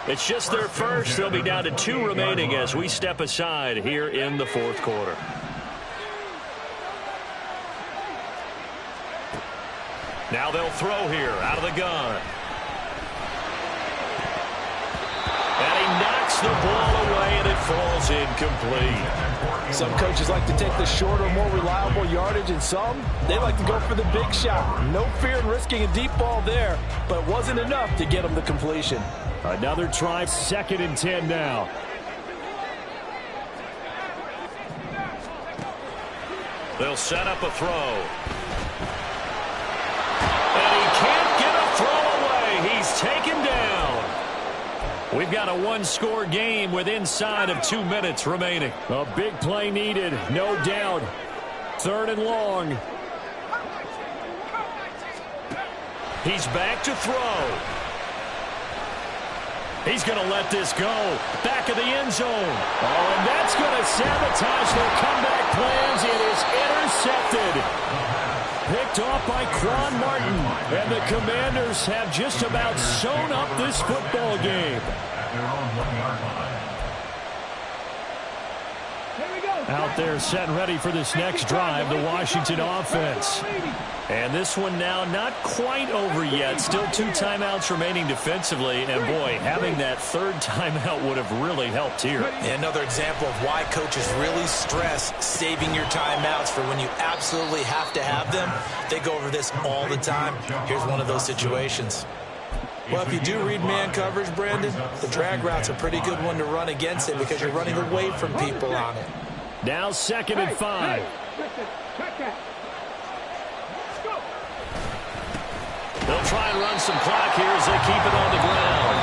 It's just their first. They'll be down to 2 remaining as we step aside here in the fourth quarter. Now they'll throw here out of the gun. And he knocks the ball away, and it falls incomplete. Some coaches like to take the shorter, more reliable yardage, and some, they like to go for the big shot. No fear in risking a deep ball there, but it wasn't enough to get them the completion. Another try, 2nd and 10 now. They'll set up a throw. And he can't get a throw away. He's taken down. We've got a 1-score game with inside of 2 minutes remaining. A big play needed, no doubt. 3rd and long. He's back to throw. He's going to let this go. Back of the end zone. Oh, and that's going to sabotage their comeback plans. It is intercepted. Picked off by Quan Martin. And the Commanders have just about sewn up this football game. Out there set and ready for this next drive, the Washington offense. And this one now not quite over yet. Still 2 timeouts remaining defensively. And, boy, having that 3rd timeout would have really helped here. And another example of why coaches really stress saving your timeouts for when you absolutely have to have them. They go over this all the time. Here's one of those situations. Well, if you do read man coverage, Brandon, the drag route's a pretty good one to run against it because you're running away from people on it. Now 2nd and 5. They'll try and run some clock here as they keep it on the ground.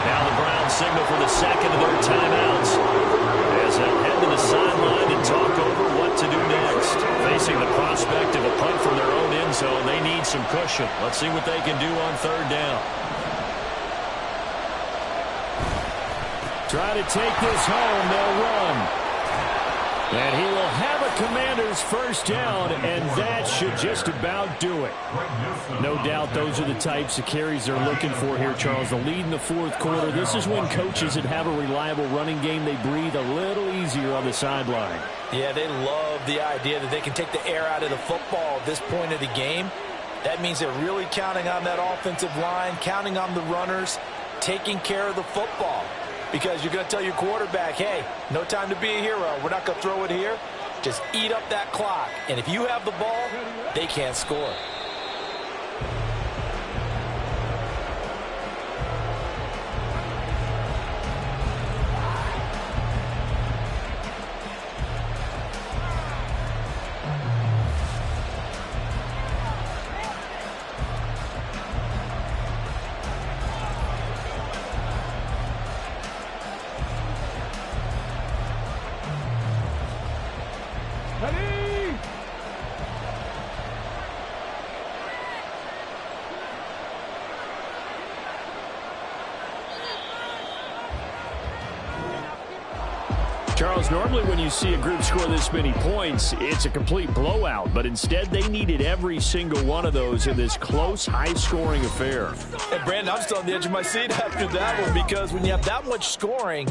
Now the Browns signal for the 2nd of their timeouts as they'll head to the sideline and talk over what to do next. Facing the prospect of a punt from their own end zone, they need some cushion. Let's see what they can do on 3rd down. Try to take this home. They'll run. And he will have a Commander's first down, and that should just about do it. No doubt those are the types of carries they're looking for here, Charles. The lead in the 4th quarter. This is when coaches that have a reliable running game, they breathe a little easier on the sideline. Yeah, they love the idea that they can take the air out of the football at this point of the game. That means they're really counting on that offensive line, counting on the runners, taking care of the football. Because you're going to tell your quarterback, hey, no time to be a hero. We're not going to throw it here. Just eat up that clock. And if you have the ball, they can't score. Charles, normally when you see a group score this many points, it's a complete blowout. But instead, they needed every single one of those in this close, high-scoring affair. And, Brandon, I'm still on the edge of my seat after that one because when you have that much scoring,